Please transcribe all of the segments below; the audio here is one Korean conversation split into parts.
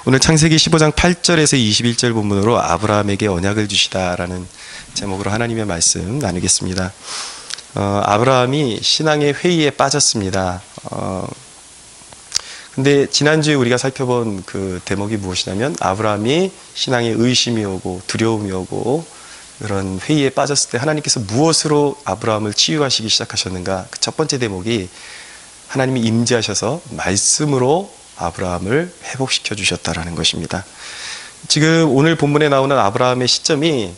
오늘 창세기 15장 8절에서 21절 본문으로 아브라함에게 언약을 주시다라는 제목으로 하나님의 말씀 나누겠습니다. 아브라함이 신앙의 회의에 빠졌습니다. 근데 지난주에 우리가 살펴본 그 대목이 무엇이냐면 아브라함이 신앙에 의심이 오고 두려움이 오고 그런 회의에 빠졌을 때 하나님께서 무엇으로 아브라함을 치유하시기 시작하셨는가? 그 첫 번째 대목이 하나님이 임재하셔서 말씀으로 아브라함을 회복시켜 주셨다라는 것입니다. 지금 오늘 본문에 나오는 아브라함의 시점이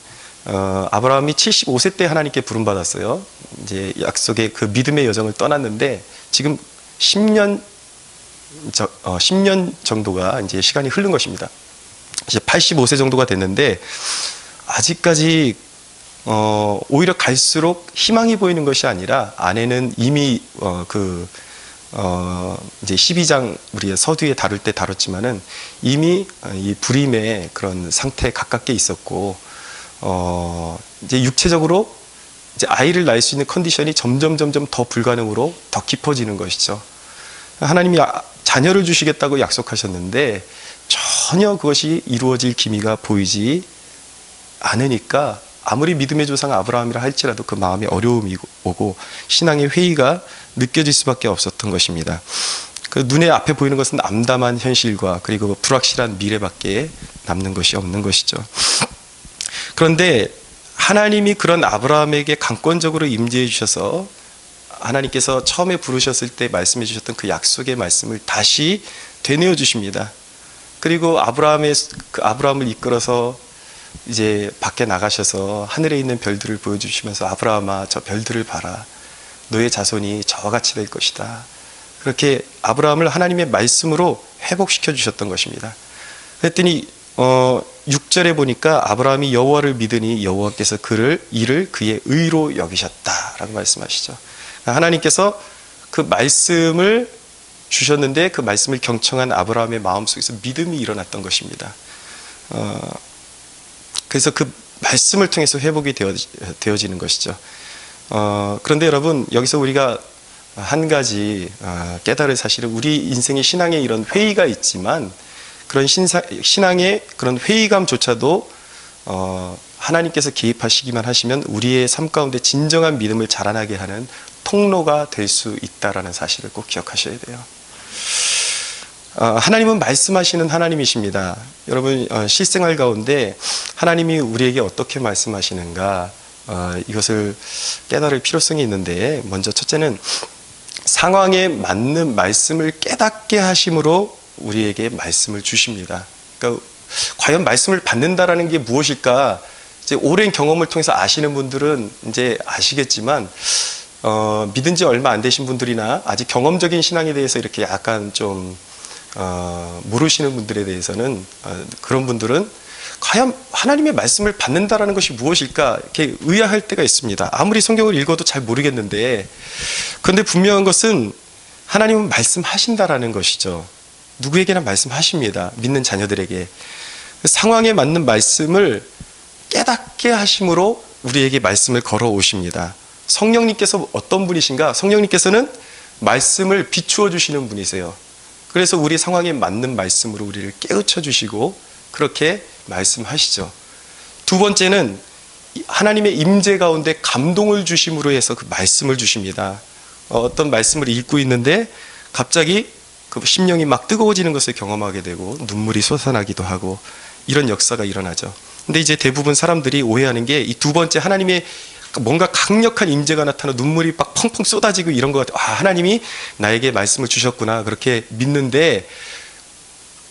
아브라함이 75세 때 하나님께 부름받았어요. 이제 약속의 그 믿음의 여정을 떠났는데 지금 10년 정도가 이제 시간이 흐른 것입니다. 이제 85세 정도가 됐는데 아직까지 오히려 갈수록 희망이 보이는 것이 아니라 아내는 이미 이제 12장 우리 서두에 다룰 때 다뤘지만은 이미 이 불임의 그런 상태에 가깝게 있었고 이제 육체적으로 이제 아이를 낳을 수 있는 컨디션이 점점 더 불가능으로 더 깊어지는 것이죠. 하나님이 자녀를 주시겠다고 약속하셨는데 전혀 그것이 이루어질 기미가 보이지 않으니까 아무리 믿음의 조상 아브라함이라 할지라도 그 마음에 어려움이 오고 신앙의 회의가 느껴질 수밖에 없었던 것입니다. 그 눈에 앞에 보이는 것은 암담한 현실과 그리고 불확실한 미래밖에 남는 것이 없는 것이죠. 그런데 하나님이 그런 아브라함에게 강권적으로 임재해 주셔서 하나님께서 처음에 부르셨을 때 말씀해 주셨던 그 약속의 말씀을 다시 되뇌어 주십니다. 그리고 아브라함을 이끌어서 이제 밖에 나가셔서 하늘에 있는 별들을 보여주시면서 아브라함아 저 별들을 봐라. 너의 자손이 저와 같이 될 것이다. 그렇게 아브라함을 하나님의 말씀으로 회복시켜 주셨던 것입니다. 그랬더니 6절에 보니까 아브라함이 여호와를 믿으니 여호와께서 이를 그의 의로 여기셨다라고 말씀하시죠. 하나님께서 그 말씀을 주셨는데 그 말씀을 경청한 아브라함의 마음속에서 믿음이 일어났던 것입니다. 그래서 그 말씀을 통해서 회복이 되어지는 것이죠. 그런데 여러분 여기서 우리가 한 가지 깨달을 사실은 우리 인생의 신앙에 이런 회의가 있지만 그런 신앙의 그런 회의감조차도 하나님께서 개입하시기만 하시면 우리의 삶 가운데 진정한 믿음을 자라나게 하는 통로가 될 수 있다는 사실을 꼭 기억하셔야 돼요. 하나님은 말씀하시는 하나님이십니다. 여러분 실생활 가운데 하나님이 우리에게 어떻게 말씀하시는가 이것을 깨달을 필요성이 있는데 먼저 첫째는 상황에 맞는 말씀을 깨닫게 하심으로 우리에게 말씀을 주십니다. 그러니까 과연 말씀을 받는다라는 게 무엇일까? 이제 오랜 경험을 통해서 아시는 분들은 이제 아시겠지만 믿은 지 얼마 안 되신 분들이나 아직 경험적인 신앙에 대해서 이렇게 약간 좀 모르시는 분들에 대해서는 그런 분들은 과연 하나님의 말씀을 받는다라는 것이 무엇일까 이렇게 의아할 때가 있습니다. 아무리 성경을 읽어도 잘 모르겠는데 그런데 분명한 것은 하나님은 말씀하신다라는 것이죠. 누구에게나 말씀하십니다. 믿는 자녀들에게. 상황에 맞는 말씀을 깨닫게 하심으로 우리에게 말씀을 걸어오십니다. 성령님께서 어떤 분이신가? 성령님께서는 말씀을 비추어 주시는 분이세요. 그래서 우리 상황에 맞는 말씀으로 우리를 깨우쳐 주시고 그렇게 말씀하시죠. 두 번째는 하나님의 임재 가운데 감동을 주심으로 해서 그 말씀을 주십니다. 어떤 말씀을 읽고 있는데 갑자기 그 심령이 막 뜨거워지는 것을 경험하게 되고 눈물이 솟아나기도 하고 이런 역사가 일어나죠. 근데 이제 대부분 사람들이 오해하는 게 이 두 번째 하나님의 뭔가 강력한 임재가 나타나 눈물이 막 펑펑 쏟아지고 이런 것 같아요. 하나님이 나에게 말씀을 주셨구나 그렇게 믿는데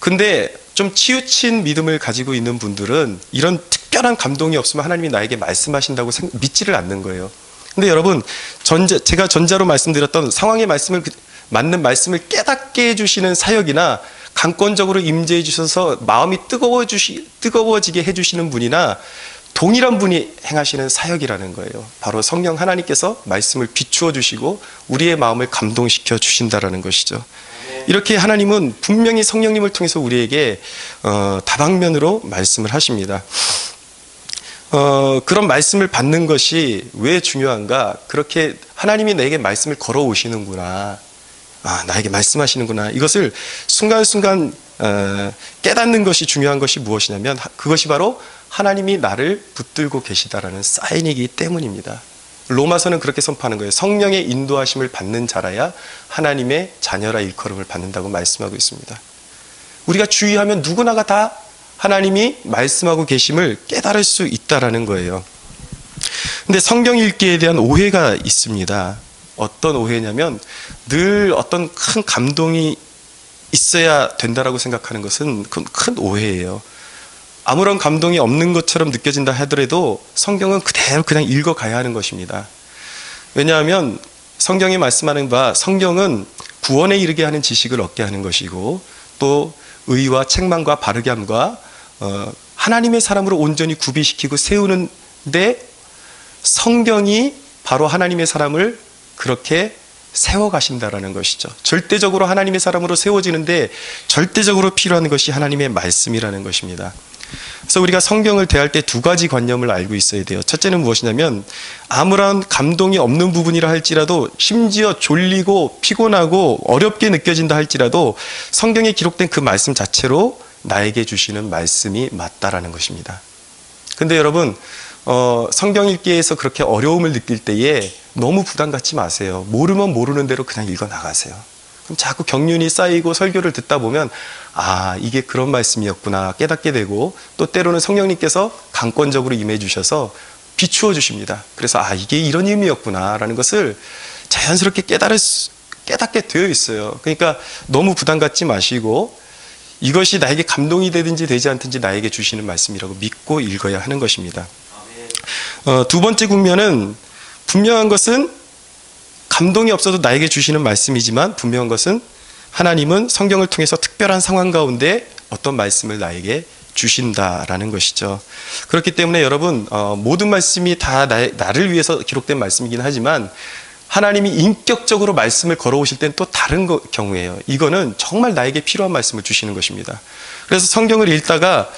근데 좀 치우친 믿음을 가지고 있는 분들은 이런 특별한 감동이 없으면 하나님이 나에게 말씀하신다고 믿지를 않는 거예요. 근데 여러분 제가 전자로 말씀드렸던 상황의 말씀을 맞는 말씀을 깨닫게 해주시는 사역이나 강권적으로 임재해 주셔서 마음이 뜨거워지게 해주시는 분이나 동일한 분이 행하시는 사역이라는 거예요. 바로 성령 하나님께서 말씀을 비추어 주시고 우리의 마음을 감동시켜 주신다라는 것이죠. 이렇게 하나님은 분명히 성령님을 통해서 우리에게 다방면으로 말씀을 하십니다. 그런 말씀을 받는 것이 왜 중요한가? 그렇게 하나님이 내게 말씀을 걸어오시는구나. 나에게 말씀하시는구나. 이것을 순간순간 깨닫는 것이 중요한 것이 무엇이냐면 그것이 바로 하나님이 나를 붙들고 계시다라는 사인이기 때문입니다. 로마서는 그렇게 선포하는 거예요. 성령의 인도하심을 받는 자라야 하나님의 자녀라 일컬음을 받는다고 말씀하고 있습니다. 우리가 주의하면 누구나가 다 하나님이 말씀하고 계심을 깨달을 수 있다라는 거예요. 근데 성경 읽기에 대한 오해가 있습니다. 어떤 오해냐면 늘 어떤 큰 감동이 있어야 된다라고 생각하는 것은 큰 오해예요. 아무런 감동이 없는 것처럼 느껴진다 하더라도 성경은 그대로 그냥 읽어가야 하는 것입니다. 왜냐하면 성경이 말씀하는 바 성경은 구원에 이르게 하는 지식을 얻게 하는 것이고 또 의와 책망과 바르게 함과 하나님의 사람으로 온전히 구비시키고 세우는데 성경이 바로 하나님의 사람을 그렇게 세워가신다라는 것이죠. 절대적으로 하나님의 사람으로 세워지는데 절대적으로 필요한 것이 하나님의 말씀이라는 것입니다. 그래서 우리가 성경을 대할 때 두 가지 관념을 알고 있어야 돼요. 첫째는 무엇이냐면 아무런 감동이 없는 부분이라 할지라도 심지어 졸리고 피곤하고 어렵게 느껴진다 할지라도 성경에 기록된 그 말씀 자체로 나에게 주시는 말씀이 맞다라는 것입니다. 근데 여러분 성경 읽기에서 그렇게 어려움을 느낄 때에 너무 부담 갖지 마세요. 모르면 모르는 대로 그냥 읽어 나가세요. 그럼 자꾸 경륜이 쌓이고 설교를 듣다 보면 아 이게 그런 말씀이었구나 깨닫게 되고 또 때로는 성령님께서 강권적으로 임해 주셔서 비추어 주십니다. 그래서 아 이게 이런 의미였구나 라는 것을 자연스럽게 깨닫게 되어 있어요. 그러니까 너무 부담 갖지 마시고 이것이 나에게 감동이 되든지 되지 않든지 나에게 주시는 말씀이라고 믿고 읽어야 하는 것입니다. 두 번째 국면은 분명한 것은 감동이 없어도 나에게 주시는 말씀이지만 분명한 것은 하나님은 성경을 통해서 특별한 상황 가운데 어떤 말씀을 나에게 주신다라는 것이죠. 그렇기 때문에 여러분 모든 말씀이 다 나를 위해서 기록된 말씀이긴 하지만 하나님이 인격적으로 말씀을 걸어오실 때는 또 다른 경우예요. 이거는 정말 나에게 필요한 말씀을 주시는 것입니다. 그래서 성경을 읽다가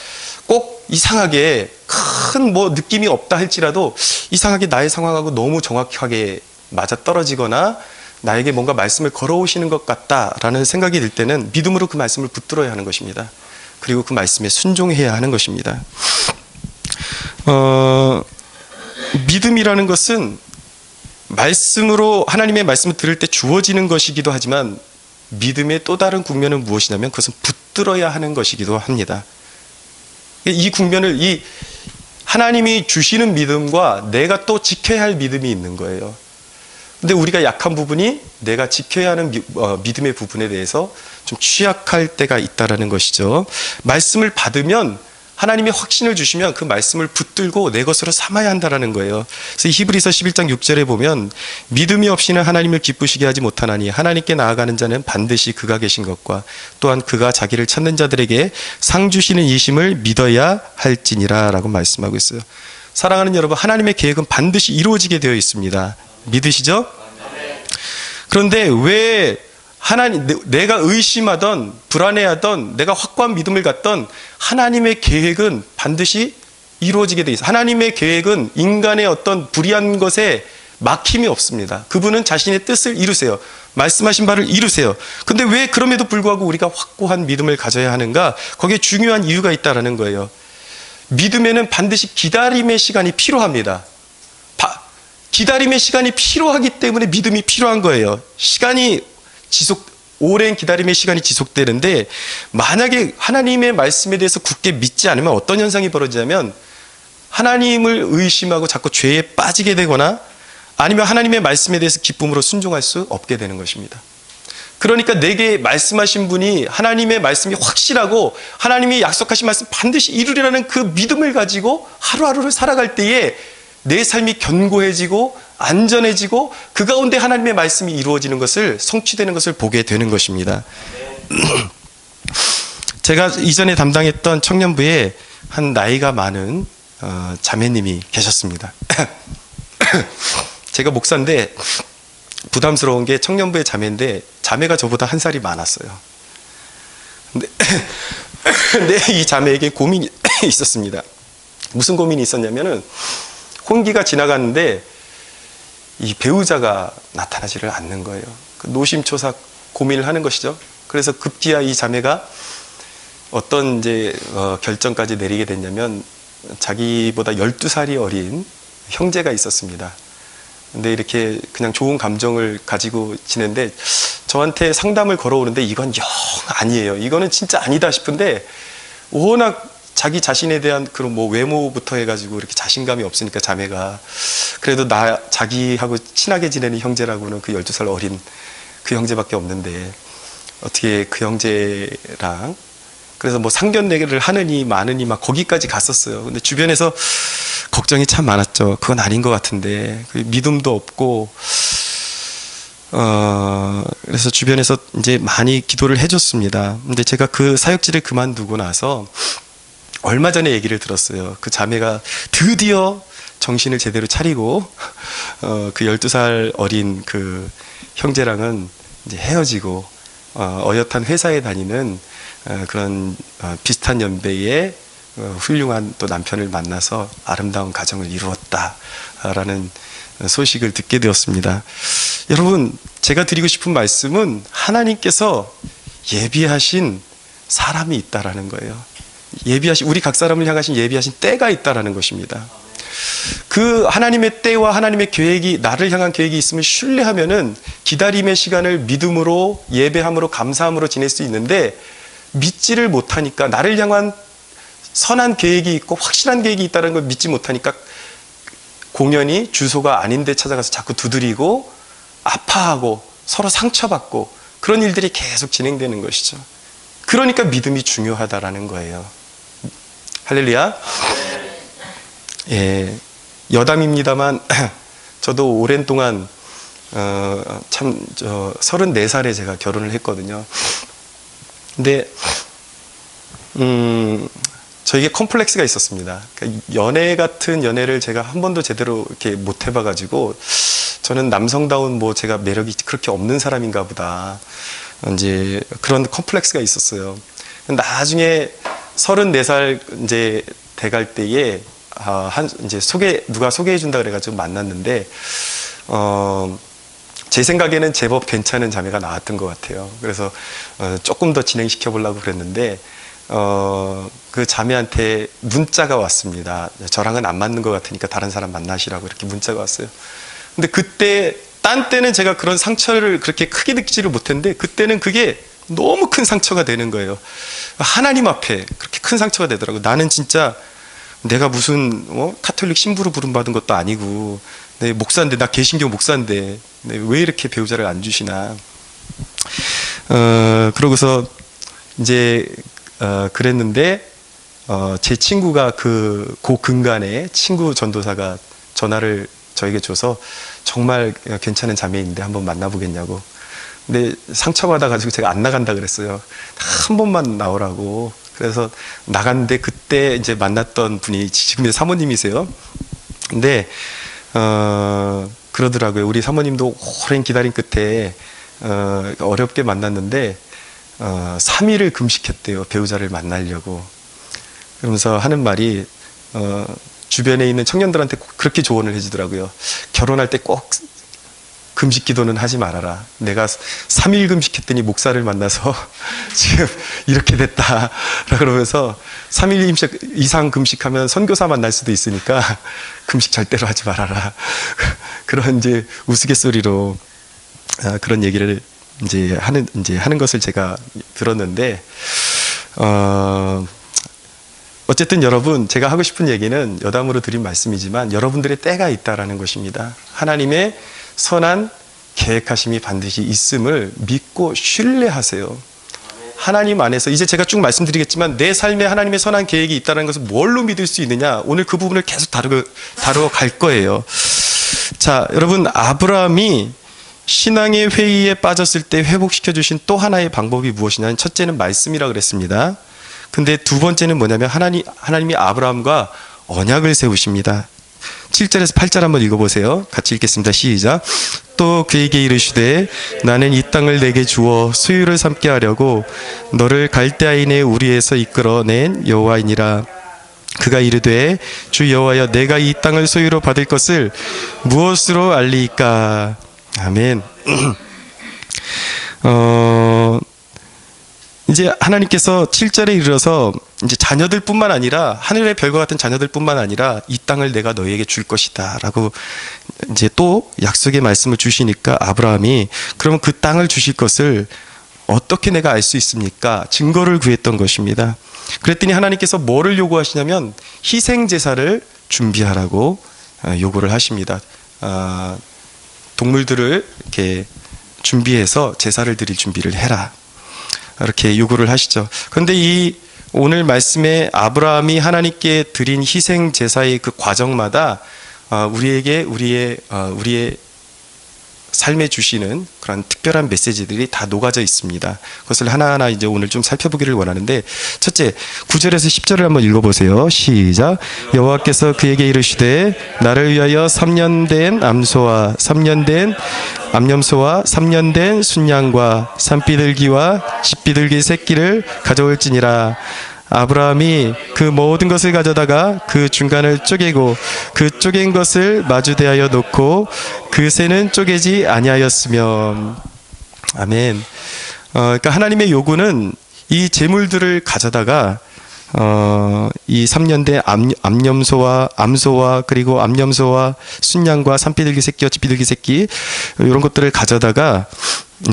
꼭 이상하게 큰 느낌이 없다 할지라도 이상하게 나의 상황하고 너무 정확하게 맞아떨어지거나 나에게 뭔가 말씀을 걸어오시는 것 같다라는 생각이 들 때는 믿음으로 그 말씀을 붙들어야 하는 것입니다. 그리고 그 말씀에 순종해야 하는 것입니다. 믿음이라는 것은 말씀으로 하나님의 말씀을 들을 때 주어지는 것이기도 하지만 믿음의 또 다른 국면은 무엇이냐면 그것은 붙들어야 하는 것이기도 합니다. 이 국면을 이 하나님이 주시는 믿음과 내가 또 지켜야 할 믿음이 있는 거예요. 근데 우리가 약한 부분이 내가 지켜야 하는 믿음의 부분에 대해서 좀 취약할 때가 있다라는 것이죠. 말씀을 받으면 하나님이 확신을 주시면 그 말씀을 붙들고 내 것으로 삼아야 한다라는 거예요. 그래서 히브리서 11장 6절에 보면 믿음이 없이는 하나님을 기쁘시게 하지 못하나니 하나님께 나아가는 자는 반드시 그가 계신 것과 또한 그가 자기를 찾는 자들에게 상 주시는 이심을 믿어야 할지니라 라고 말씀하고 있어요. 사랑하는 여러분, 하나님의 계획은 반드시 이루어지게 되어 있습니다. 믿으시죠? 그런데 왜 내가 의심하던 불안해하던 내가 확고한 믿음을 갖던 하나님의 계획은 반드시 이루어지게 돼 있어요. 하나님의 계획은 인간의 어떤 불의한 것에 막힘이 없습니다. 그분은 자신의 뜻을 이루세요. 말씀하신 바를 이루세요. 근데 왜 그럼에도 불구하고 우리가 확고한 믿음을 가져야 하는가? 거기에 중요한 이유가 있다는 거예요. 믿음에는 반드시 기다림의 시간이 필요합니다. 기다림의 시간이 필요하기 때문에 믿음이 필요한 거예요. 오랜 기다림의 시간이 지속되는데 만약에 하나님의 말씀에 대해서 굳게 믿지 않으면 어떤 현상이 벌어지냐면 하나님을 의심하고 자꾸 죄에 빠지게 되거나 아니면 하나님의 말씀에 대해서 기쁨으로 순종할 수 없게 되는 것입니다. 그러니까 내게 말씀하신 분이 하나님의 말씀이 확실하고 하나님이 약속하신 말씀 반드시 이루리라는 그 믿음을 가지고 하루하루를 살아갈 때에 내 삶이 견고해지고 안전해지고 그 가운데 하나님의 말씀이 이루어지는 것을 성취되는 것을 보게 되는 것입니다. 제가 이전에 담당했던 청년부에 한 나이가 많은 자매님이 계셨습니다. 제가 목사인데 부담스러운 게 청년부의 자매인데 자매가 저보다 한 살이 많았어요. 근데 이 자매에게 고민이 있었습니다. 무슨 고민이 있었냐면은 혼기가 지나갔는데 이 배우자가 나타나지를 않는 거예요. 노심초사 고민을 하는 것이죠. 그래서 급기야 이 자매가 어떤 이제 결정까지 내리게 됐냐면 자기보다 12살이 어린 형제가 있었습니다. 근데 이렇게 그냥 좋은 감정을 가지고 지낸데 저한테 상담을 걸어오는데 이건 영 아니에요. 이거는 진짜 아니다 싶은데 워낙 자기 자신에 대한 그런 뭐 외모부터 해가지고 이렇게 자신감이 없으니까 자매가 그래도 자기하고 친하게 지내는 형제라고는 그 12살 어린 그 형제밖에 없는데 어떻게 그 형제랑 그래서 뭐 상견례를 하느니 마느니 막 거기까지 갔었어요. 근데 주변에서 걱정이 참 많았죠. 그건 아닌 것 같은데 믿음도 없고 그래서 주변에서 이제 많이 기도를 해줬습니다. 근데 제가 그 사역지를 그만두고 나서 얼마 전에 얘기를 들었어요. 그 자매가 드디어 정신을 제대로 차리고 그 12살 어린 그 형제랑은 이제 헤어지고 어엿한 회사에 다니는 그런 비슷한 연배의 훌륭한 또 남편을 만나서 아름다운 가정을 이루었다라는 소식을 듣게 되었습니다. 여러분, 제가 드리고 싶은 말씀은 하나님께서 예비하신 사람이 있다라는 거예요. 우리 각 사람을 향하신 예비하신 때가 있다라는 것입니다. 그 하나님의 때와 하나님의 계획이 나를 향한 계획이 있으면 신뢰하면은 기다림의 시간을 믿음으로 예배함으로 감사함으로 지낼 수 있는데 믿지를 못하니까 나를 향한 선한 계획이 있고 확실한 계획이 있다는 걸 믿지 못하니까 공연히 주소가 아닌데 찾아가서 자꾸 두드리고 아파하고 서로 상처받고 그런 일들이 계속 진행되는 것이죠. 그러니까 믿음이 중요하다라는 거예요. 할렐루야. 예, 여담입니다만 저도 오랜 동안 34살에 제가 결혼을 했거든요. 근데 저에게 컴플렉스가 있었습니다. 그러니까 연애 같은 연애를 제가 한 번도 제대로 이렇게 못 해봐가지고 저는 남성다운 뭐 제가 매력이 그렇게 없는 사람인가 보다. 이제 그런 컴플렉스가 있었어요. 나중에 34살 이제 돼갈 때에 이제 누가 소개해준다 그래가지고 만났는데 제 생각에는 제법 괜찮은 자매가 나왔던 것 같아요. 그래서 조금 더 진행시켜 보려고 그랬는데 그 자매한테 문자가 왔습니다. 저랑은 안 맞는 것 같으니까 다른 사람 만나시라고 이렇게 문자가 왔어요. 근데 그때 딴 때는 제가 그런 상처를 그렇게 크게 느끼지를 못했는데 그때는 그게 너무 큰 상처가 되는 거예요. 하나님 앞에 그렇게 큰 상처가 되더라고요. 나는 진짜 내가 무슨 카톨릭 신부로 부름받은 것도 아니고 내 목사인데, 나 개신교 목사인데 왜 이렇게 배우자를 안 주시나. 그러고서 이제 그랬는데 제 친구가 그 근간에 친구 전도사가 전화를 저에게 줘서 정말 괜찮은 자매인데 한번 만나보겠냐고. 근데 상처받아가지고 제가 안 나간다 그랬어요. 한 번만 나오라고. 그래서 나갔는데 그때 이제 만났던 분이 지금의 사모님이세요. 근데 그러더라고요. 우리 사모님도 오랜 기다림 끝에 어렵게 만났는데 3일을 금식했대요. 배우자를 만나려고. 그러면서 하는 말이 주변에 있는 청년들한테 그렇게 조언을 해주더라고요. 결혼할 때 꼭 금식 기도는 하지 말아라. 내가 3일 금식했더니 목사를 만나서 지금 이렇게 됐다. 그러면서 3일 이상 금식하면 선교사 만날 수도 있으니까 금식 절대로 하지 말아라. 그런 이제 우스갯소리로 그런 얘기를 이제 하는 것을 제가 들었는데, 어쨌든 여러분, 제가 하고 싶은 얘기는 여담으로 드린 말씀이지만 여러분들의 때가 있다라는 것입니다. 하나님의 선한 계획하심이 반드시 있음을 믿고 신뢰하세요. 하나님 안에서, 이제 제가 쭉 말씀드리겠지만 내 삶에 하나님의 선한 계획이 있다는 것을 뭘로 믿을 수 있느냐, 오늘 그 부분을 계속 다루어 갈 거예요. 자, 여러분, 아브라함이 신앙의 회의에 빠졌을 때 회복시켜 주신 또 하나의 방법이 무엇이냐면, 첫째는 말씀이라 그랬습니다. 근데 두 번째는 뭐냐면 하나님이 아브라함과 언약을 세우십니다. 7절에서 8절 한번 읽어보세요. 같이 읽겠습니다. 시작. 또 그에게 이르시되 나는 이 땅을 내게 주어 소유를 삼게 하려고 너를 갈대아인의 우리에서 이끌어낸 여호와이니라. 그가 이르되 주 여호와여, 내가 이 땅을 소유로 받을 것을 무엇으로 알리이까. 아멘. 이제 하나님께서 7절에 이르러서 이제 자녀들뿐만 아니라 하늘의 별과 같은 자녀들뿐만 아니라 이 땅을 내가 너희에게 줄 것이다라고 이제 또 약속의 말씀을 주시니까 아브라함이 그러면 그 땅을 주실 것을 어떻게 내가 알 수 있습니까? 증거를 구했던 것입니다. 그랬더니 하나님께서 뭐를 요구하시냐면 희생 제사를 준비하라고 요구를 하십니다. 동물들을 이렇게 준비해서 제사를 드릴 준비를 해라. 이렇게 요구를 하시죠. 그런데 이 오늘 말씀에 아브라함이 하나님께 드린 희생 제사의 그 과정마다 우리에게 우리의 삶에 주시는 그런 특별한 메시지들이 다 녹아져 있습니다. 그것을 하나하나 이제 오늘 좀 살펴보기를 원하는데, 첫째, 9절에서 10절을 한번 읽어보세요. 시작. 여호와께서 그에게 이르시되 나를 위하여 3년 된 암소와 3년 된 암염소와 3년 된 순양과 산비둘기와 집비둘기 새끼를 가져올지니라. 아브라함이 그 모든 것을 가져다가 그 중간을 쪼개고 그 쪼갠 것을 마주 대하여 놓고 그 새는 쪼개지 아니하였으며. 아멘. 그러니까 하나님의 요구는 이 제물들을 가져다가 이 3년 된 암소와 그리고 암염소와 순양과 산비둘기 새끼와 집비둘기 새끼 이런 것들을 가져다가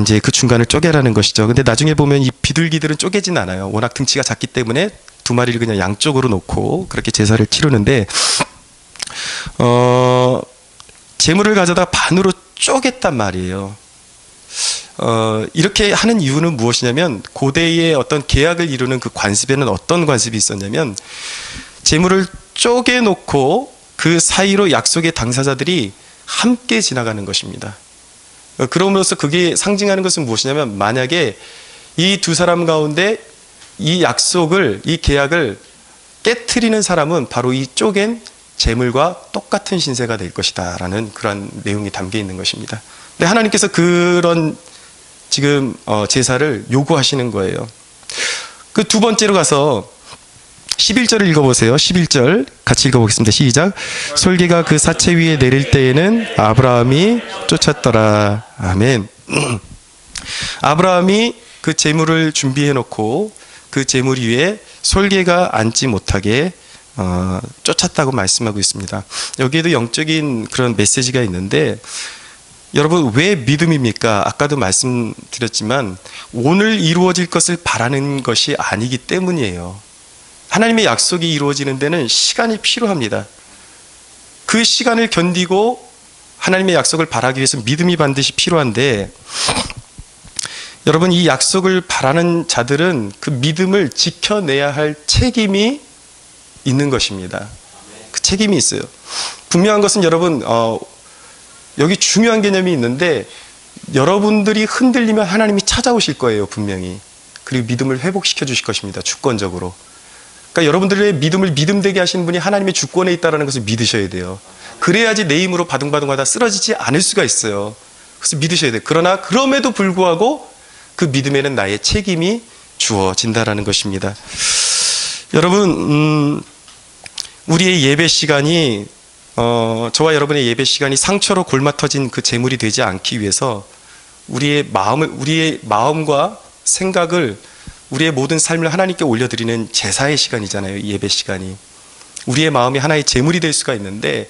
이제 그 중간을 쪼개라는 것이죠. 근데 나중에 보면 이 비둘기들은 쪼개진 않아요. 워낙 등치가 작기 때문에 두 마리를 그냥 양쪽으로 놓고 그렇게 제사를 치르는데, 제물을 가져다가 반으로 쪼갰단 말이에요. 이렇게 하는 이유는 무엇이냐면, 고대의 어떤 계약을 이루는 그 관습에는 어떤 관습이 있었냐면, 제물을 쪼개놓고 그 사이로 약속의 당사자들이 함께 지나가는 것입니다. 그럼으로써 그게 상징하는 것은 무엇이냐면, 만약에 이 두 사람 가운데 이 약속을, 이 계약을 깨트리는 사람은 바로 이 쪼갠 제물과 똑같은 신세가 될 것이다 라는 그런 내용이 담겨 있는 것입니다. 근데 하나님께서 그런 지금 제사를 요구하시는 거예요. 그 두 번째로 가서 11절을 읽어보세요. 11절 같이 읽어보겠습니다. 시작. 솔개가 그 사체 위에 내릴 때에는 아브라함이 쫓았더라. 아멘. 아브라함이 그 제물을 준비해 놓고 그 제물 위에 솔개가 앉지 못하게 쫓았다고 말씀하고 있습니다. 여기에도 영적인 그런 메시지가 있는데, 여러분, 왜 믿음입니까? 아까도 말씀드렸지만 오늘 이루어질 것을 바라는 것이 아니기 때문이에요. 하나님의 약속이 이루어지는 데는 시간이 필요합니다. 그 시간을 견디고 하나님의 약속을 바라기 위해서 믿음이 반드시 필요한데, 여러분, 이 약속을 바라는 자들은 그 믿음을 지켜내야 할 책임이 있는 것입니다. 그 책임이 있어요. 분명한 것은 여러분, 여기 중요한 개념이 있는데, 여러분들이 흔들리면 하나님이 찾아오실 거예요, 분명히. 그리고 믿음을 회복시켜 주실 것입니다, 주권적으로. 그러니까 여러분들의 믿음을 믿음되게 하시는 분이 하나님의 주권에 있다는 것을 믿으셔야 돼요. 그래야지 내 힘으로 바둥바둥하다 쓰러지지 않을 수가 있어요. 그래서 믿으셔야 돼요. 그러나 그럼에도 불구하고 그 믿음에는 나의 책임이 주어진다라는 것입니다. 여러분, 우리의 예배 시간이 저와 여러분의 예배 시간이 상처로 골마 터진 그 재물이 되지 않기 위해서 우리의 마음과 생각을, 우리의 모든 삶을 하나님께 올려드리는 제사의 시간이잖아요, 이 예배 시간이. 우리의 마음이 하나의 제물이 될 수가 있는데,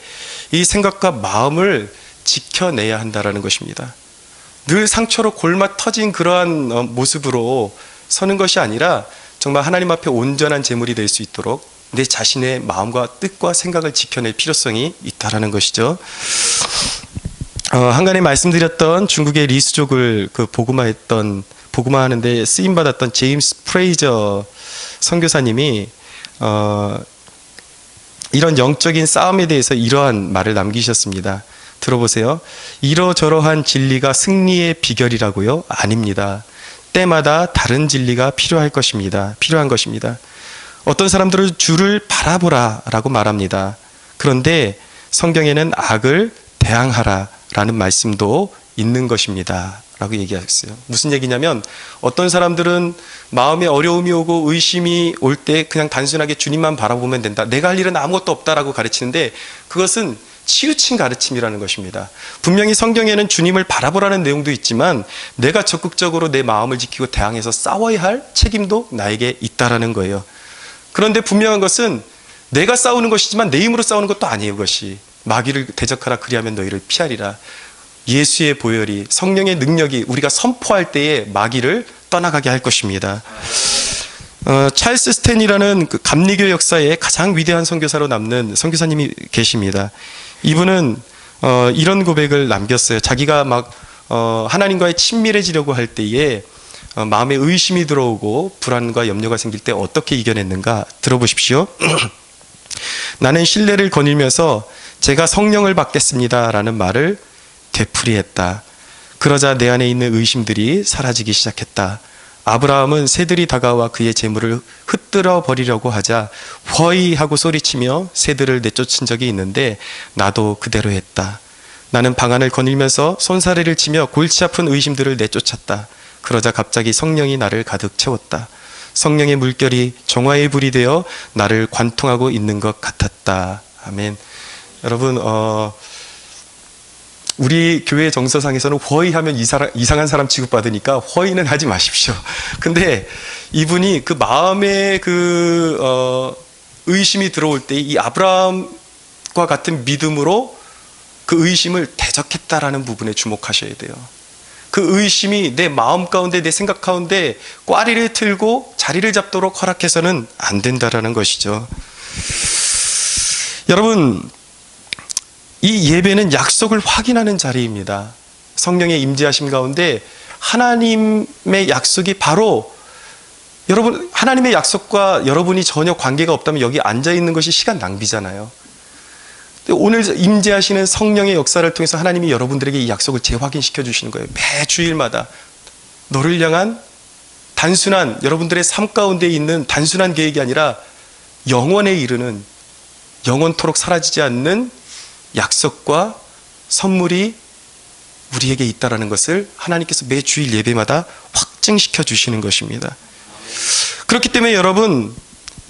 이 생각과 마음을 지켜내야 한다라는 것입니다. 늘 상처로 골마 터진 그러한 모습으로 서는 것이 아니라 정말 하나님 앞에 온전한 제물이 될 수 있도록 내 자신의 마음과 뜻과 생각을 지켜낼 필요성이 있다라는 것이죠. 한간에 말씀드렸던 중국의 리수족을 그 복음화하는데 쓰임받았던 제임스 프레이저 선교사님이 이런 영적인 싸움에 대해서 이러한 말을 남기셨습니다. 들어보세요. 이러저러한 진리가 승리의 비결이라고요? 아닙니다. 때마다 다른 진리가 필요한 것입니다. 어떤 사람들은 주를 바라보라 라고 말합니다. 그런데 성경에는 악을 대항하라 라는 말씀도 있는 것입니다 라고 얘기하셨어요. 무슨 얘기냐면, 어떤 사람들은 마음에 어려움이 오고 의심이 올 때 그냥 단순하게 주님만 바라보면 된다, 내가 할 일은 아무것도 없다라고 가르치는데, 그것은 치우친 가르침이라는 것입니다. 분명히 성경에는 주님을 바라보라는 내용도 있지만 내가 적극적으로 내 마음을 지키고 대항해서 싸워야 할 책임도 나에게 있다라는 거예요. 그런데 분명한 것은 내가 싸우는 것이지만 내 힘으로 싸우는 것도 아니에요. 그것이 마귀를 대적하라 그리하면 너희를 피하리라. 예수의 보혈이, 성령의 능력이 우리가 선포할 때에 마귀를 떠나가게 할 것입니다. 찰스 스탠이라는 그 감리교 역사의 가장 위대한 선교사로 남는 선교사님이 계십니다. 이분은 이런 고백을 남겼어요. 자기가 막 하나님과의 친밀해지려고 할 때에 마음에 의심이 들어오고 불안과 염려가 생길 때 어떻게 이겨냈는가 들어보십시오. 나는 신뢰를 거닐면서 제가 성령을 받겠습니다 라는 말을 되풀이했다. 그러자 내 안에 있는 의심들이 사라지기 시작했다. 아브라함은 새들이 다가와 그의 재물을 흩뜨려 버리려고 하자 허이 하고 소리치며 새들을 내쫓은 적이 있는데 나도 그대로 했다. 나는 방안을 거닐면서 손사래를 치며 골치 아픈 의심들을 내쫓았다. 그러자 갑자기 성령이 나를 가득 채웠다. 성령의 물결이 정화의 불이 되어 나를 관통하고 있는 것 같았다. 아멘. 여러분, 우리 교회 정서상에서는 허위하면 이상한 사람 취급받으니까 허위는 하지 마십시오. 근데 이분이 그 마음에 의심이 들어올 때 이 아브라함과 같은 믿음으로 그 의심을 대적했다라는 부분에 주목하셔야 돼요. 그 의심이 내 마음 가운데, 내 생각 가운데 꽈리를 틀고 자리를 잡도록 허락해서는 안 된다라는 것이죠. 여러분, 이 예배는 약속을 확인하는 자리입니다. 성령의 임재하심 가운데 하나님의 약속이 바로, 여러분, 하나님의 약속과 여러분이 전혀 관계가 없다면 여기 앉아있는 것이 시간 낭비잖아요. 오늘 임재하시는 성령의 역사를 통해서 하나님이 여러분들에게 이 약속을 재확인시켜 주시는 거예요. 매 주일마다 너를 향한 단순한, 여러분들의 삶 가운데 있는 단순한 계획이 아니라 영원에 이르는, 영원토록 사라지지 않는 약속과 선물이 우리에게 있다는 것을 하나님께서 매 주일 예배마다 확증시켜 주시는 것입니다. 그렇기 때문에 여러분,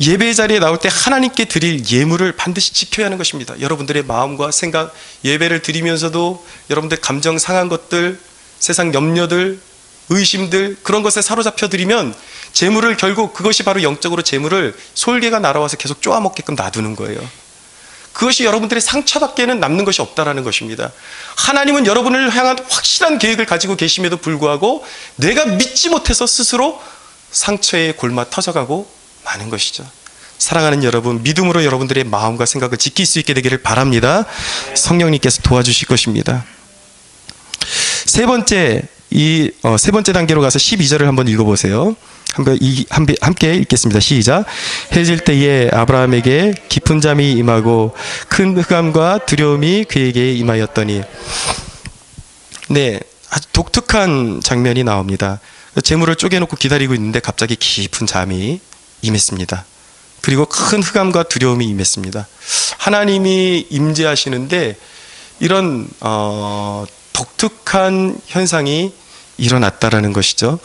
예배 자리에 나올 때 하나님께 드릴 예물을 반드시 지켜야 하는 것입니다. 여러분들의 마음과 생각, 예배를 드리면서도 여러분들 감정 상한 것들, 세상 염려들, 의심들, 그런 것에 사로잡혀 드리면 재물을, 결국 그것이 바로 영적으로 재물을 솔개가 날아와서 계속 쪼아먹게끔 놔두는 거예요. 그것이 여러분들의 상처밖에는 남는 것이 없다라는 것입니다. 하나님은 여러분을 향한 확실한 계획을 가지고 계심에도 불구하고 내가 믿지 못해서 스스로 상처에 골마 터져가고 많은 것이죠. 사랑하는 여러분, 믿음으로 여러분들의 마음과 생각을 지킬 수 있게 되기를 바랍니다. 성령님께서 도와주실 것입니다. 세 번째 단계로 가서 12절을 한번 읽어보세요. 함께 읽겠습니다. 시작. 해질 때에 아브라함에게 깊은 잠이 임하고 큰 흑암과 두려움이 그에게 임하였더니, 네, 아주 독특한 장면이 나옵니다. 재물을 쪼개놓고 기다리고 있는데 갑자기 깊은 잠이 임했습니다. 그리고 큰 흑암과 두려움이 임했습니다. 하나님이 임재하시는데 이런 독특한 현상이 일어났다라는 것이죠.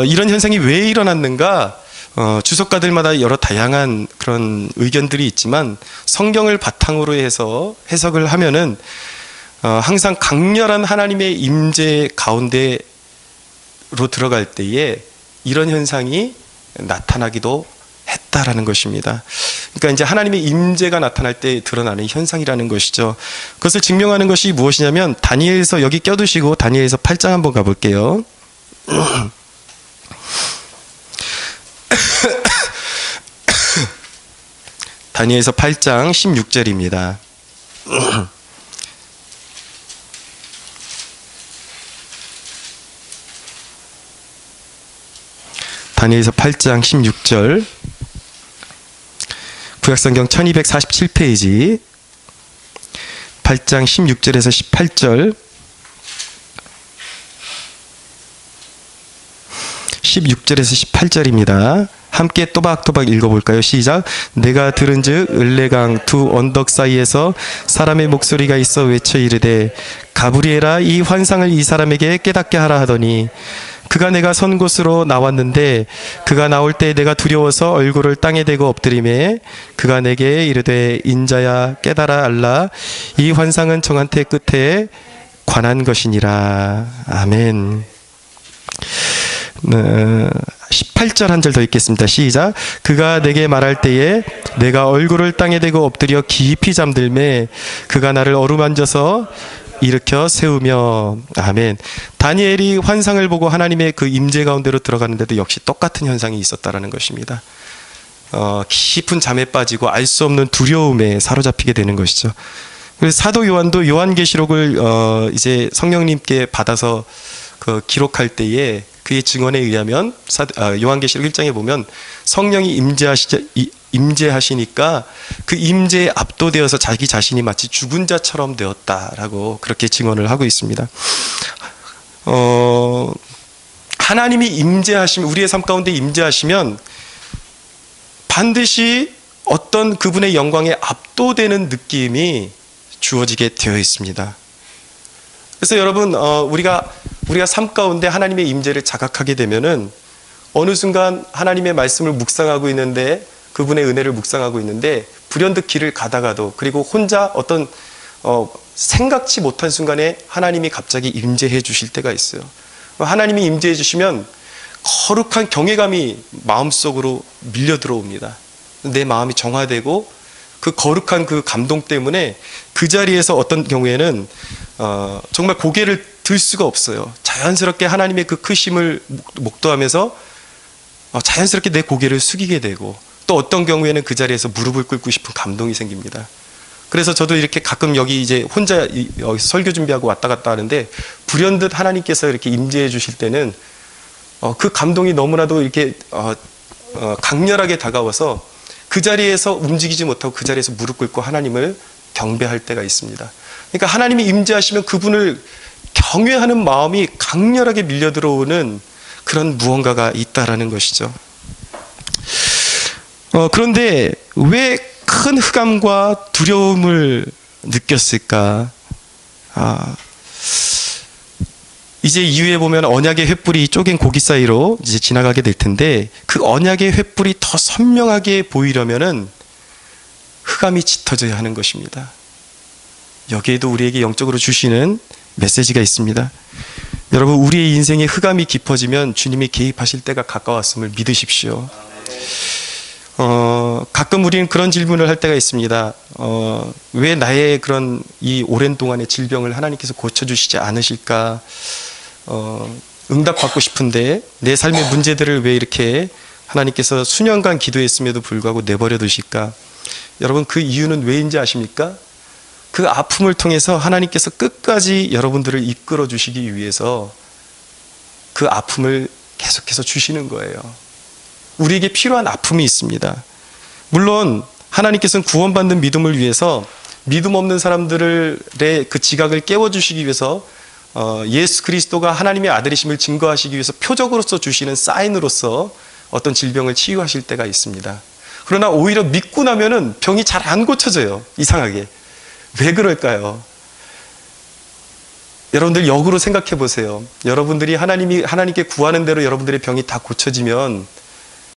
이런 현상이 왜 일어났는가? 주석가들마다 여러 다양한 그런 의견들이 있지만 성경을 바탕으로 해서 해석을 하면은 항상 강렬한 하나님의 임재 가운데로 들어갈 때에 이런 현상이 나타나기도 했다라는 것입니다. 그러니까 이제 하나님의 임재가 나타날 때 드러나는 현상이라는 것이죠. 그것을 증명하는 것이 무엇이냐면 다니엘서, 여기 껴두시고 다니엘서 8장 한번 가볼게요. 다니엘서 8장 16절입니다. 다니엘서 8장 16절, 구약성경 1247페이지 8장 16절에서 18절, 16절에서 18절입니다. 함께 또박또박 읽어볼까요? 시작. 내가 들은즉 을레강 두 언덕 사이에서 사람의 목소리가 있어 외쳐 이르되 가브리엘아, 이 환상을 이 사람에게 깨닫게 하라 하더니 그가 내가 선 곳으로 나왔는데 그가 나올 때 내가 두려워서 얼굴을 땅에 대고 엎드리매 그가 내게 이르되 인자야 깨달아 알라 이 환상은 정한테 끝에 관한 것이니라. 아멘. 18절 한 절 더 읽겠습니다. 시작. 그가 내게 말할 때에 내가 얼굴을 땅에 대고 엎드려 깊이 잠들매 그가 나를 어루만져서 일으켜 세우며. 아멘. 다니엘이 환상을 보고 하나님의 그 임재 가운데로 들어가는데도 역시 똑같은 현상이 있었다라는 것입니다. 깊은 잠에 빠지고 알 수 없는 두려움에 사로잡히게 되는 것이죠. 그래서 사도 요한도 요한계시록을 이제 성령님께 받아서 그 기록할 때에 그의 증언에 의하면 요한계시록 1장에 보면 성령이 임재하시니까 그 임재에 압도되어서 자기 자신이 마치 죽은 자처럼 되었다라고 그렇게 증언을 하고 있습니다. 하나님이 임재하시면, 우리의 삶 가운데 임재하시면 반드시 어떤 그분의 영광에 압도되는 느낌이 주어지게 되어 있습니다. 그래서 여러분, 우리가 삶 가운데 하나님의 임재를 자각하게 되면은 어느 순간 하나님의 말씀을 묵상하고 있는데, 그분의 은혜를 묵상하고 있는데 불현듯 길을 가다가도, 그리고 혼자 어떤 생각지 못한 순간에 하나님이 갑자기 임재해 주실 때가 있어요. 하나님이 임재해 주시면 거룩한 경외감이 마음속으로 밀려 들어옵니다. 내 마음이 정화되고 그 거룩한 그 감동 때문에 그 자리에서 어떤 경우에는 정말 고개를 들 수가 없어요. 자연스럽게 하나님의 그 크심을 목도하면서 자연스럽게 내 고개를 숙이게 되고, 또 어떤 경우에는 그 자리에서 무릎을 꿇고 싶은 감동이 생깁니다. 그래서 저도 이렇게 가끔 여기 이제 혼자 설교 준비하고 왔다 갔다 하는데 불현듯 하나님께서 이렇게 임재해 주실 때는 그 감동이 너무나도 이렇게 강렬하게 다가와서 그 자리에서 움직이지 못하고 그 자리에서 무릎 꿇고 하나님을 경배할 때가 있습니다. 그러니까 하나님이 임재하시면 그분을 경외하는 마음이 강렬하게 밀려 들어오는 그런 무언가가 있다라는 것이죠. 그런데 왜 큰 흑암과 두려움을 느꼈을까? 이제 이후에 보면 언약의 횃불이 쪼갠 고기 사이로 이제 지나가게 될 텐데, 그 언약의 횃불이 더 선명하게 보이려면은 흑암이 짙어져야 하는 것입니다. 여기에도 우리에게 영적으로 주시는 메시지가 있습니다. 여러분, 우리의 인생에 흑암이 깊어지면 주님이 개입하실 때가 가까웠음을 믿으십시오. 가끔 우리는 그런 질문을 할 때가 있습니다. 왜 나의 그런 이 오랜 동안의 질병을 하나님께서 고쳐주시지 않으실까? 응답받고 싶은데 내 삶의 문제들을 왜 이렇게 하나님께서 수년간 기도했음에도 불구하고 내버려 두실까? 여러분, 그 이유는 왜인지 아십니까? 그 아픔을 통해서 하나님께서 끝까지 여러분들을 이끌어 주시기 위해서 그 아픔을 계속해서 주시는 거예요. 우리에게 필요한 아픔이 있습니다. 물론 하나님께서는 구원받는 믿음을 위해서 믿음 없는 사람들의 그 지각을 깨워주시기 위해서 예수 그리스도가 하나님의 아들이심을 증거하시기 위해서 표적으로서 주시는 사인으로서 어떤 질병을 치유하실 때가 있습니다. 그러나 오히려 믿고 나면은 병이 잘 안 고쳐져요. 이상하게. 왜 그럴까요? 여러분들 역으로 생각해 보세요. 여러분들이 하나님께 구하는 대로 여러분들의 병이 다 고쳐지면